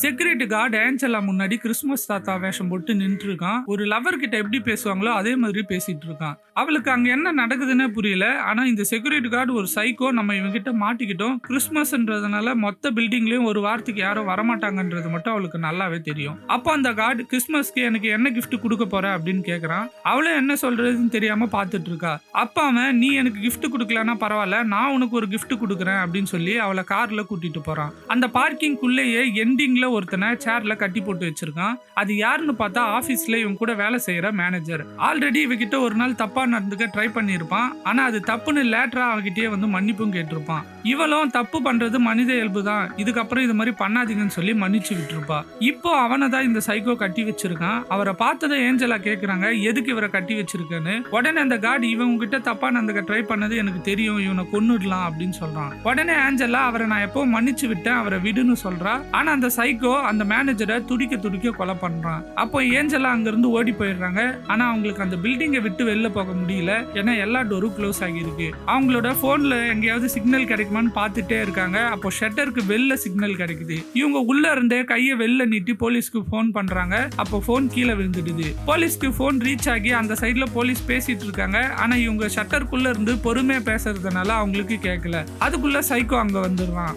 Security guard Angela முன்னாடி Christmas தாத்தா வேஷம் போட்டு நின்று இருக்கான். ஒரு லவர் கிட்ட எப்படி பேசுவாங்களோ அதே மாதிரி பேசிட்டு இருக்கான். அவளுக்கு அங்க என்ன நடக்குதுன்னே புரியல. ஆனா இந்த செக்யூரிட்டி கார்டு ஒரு சைக்கோ, நம்ம இவங்கிட்ட மாட்டிக்கிட்டோம். கிறிஸ்மஸ்ன்றதுனால மொத்த பில்டிங்லயும் ஒரு வாரத்துக்கு யாரும் வரமாட்டாங்கன்றது மட்டும் அவளுக்கு நல்லாவே தெரியும். அப்போ அந்த கார்டு கிறிஸ்மஸ்க்கு எனக்கு என்ன கிஃப்ட் கொடுக்க போற அப்படின்னு கேக்குறான். அவளும் என்ன சொல்றதுன்னு தெரியாம பாத்துட்டு இருக்கா. அப்ப அவன், நீ எனக்கு கிஃப்ட் கொடுக்கலன்னா பரவாயில்ல, நான் உனக்கு ஒரு கிஃப்ட் கொடுக்குறேன் அப்படின்னு சொல்லி அவளை கார்ல கூட்டிட்டு போறான். அந்த பார்க்கிங்குள்ளேயே எண்டிங்ல ஒருத்தனை சேர்ல கட்டி போட்டு வச்சிருக்கான். அது யாருன்னு பார்த்தா ஆபீஸ்ல இவன் கூட வேலை செய்யற மேனேஜர். ஆல்ரெடி இவகிட்ட ஒரு நாள் தப்பா நடந்துக்க ட்ரை பண்ணிருப்பான். ஆனா அது தப்புன்னு லேட்டரா அவகிட்டயே வந்து மன்னிப்பும் கேட்டிருப்பான். இவளும் தப்பு பண்றது மனித இயல்பு தான், இதுக்கப்புறம் இது மாதிரி பண்ணாதீங்கன்னு சொல்லி மன்னிச்சு விட்டுருப்பா. இப்போ அவனை தான் இந்த சைக்கோ கட்டி வச்சிருக்கான். அவரை பார்த்ததை ஏஞ்சலா கேக்குறாங்க, எதுக்கு இவரை கட்டி வச்சிருக்கேன்னு. உடனே அந்த கார்டு, இவன் உங்ககிட்ட தப்பா நடந்துக்க ட்ரை பண்ணது எனக்கு தெரியும், இவனை கொன்னுடலாம் அப்படின்னு சொல்றான். உடனே ஏஞ்சலா, அவரை நான் எப்போ மன்னிச்சு விட்டேன், அவரை விடுன்னு சொல்றா. ஆனா அந்த சைக்கோ அந்த மேனேஜரை துடிக்க துடிக்க கொலை பண்றான். அப்போ ஏஞ்சலா அங்கிருந்து ஓடி போயிடுறாங்க. ஆனா அவங்களுக்கு அந்த பில்டிங்கை விட்டு வெளில போக முடியல, ஏன்னா எல்லா டோரும் க்ளோஸ் ஆகிருக்கு. அவங்களோட போன்ல எங்கேயாவது சிக்னல் கிடைக்குமான்னு பார்த்துட்டே இருக்காங்க. அப்போ ஷட்டருக்கு வெளில சிக்னல் கிடைக்குது. இவங்க உள்ள இருந்தே கையை வெளில நீட்டி போலீஸ்க்கு போன் பண்றாங்க. அப்போ போன் கீழே விழுந்துடுது. போலீஸ்க்கு போன் ரீச் ஆகி அந்த சைட்ல போலீஸ் பேசிட்டு இருக்காங்க. ஆனா இவங்க ஷட்டருக்குள்ள இருந்து பொறுமையா பேசுறதுனால அவங்களுக்கு கேட்கல. அதுக்குள்ள சைக்கோ அங்க வந்துடுறான்.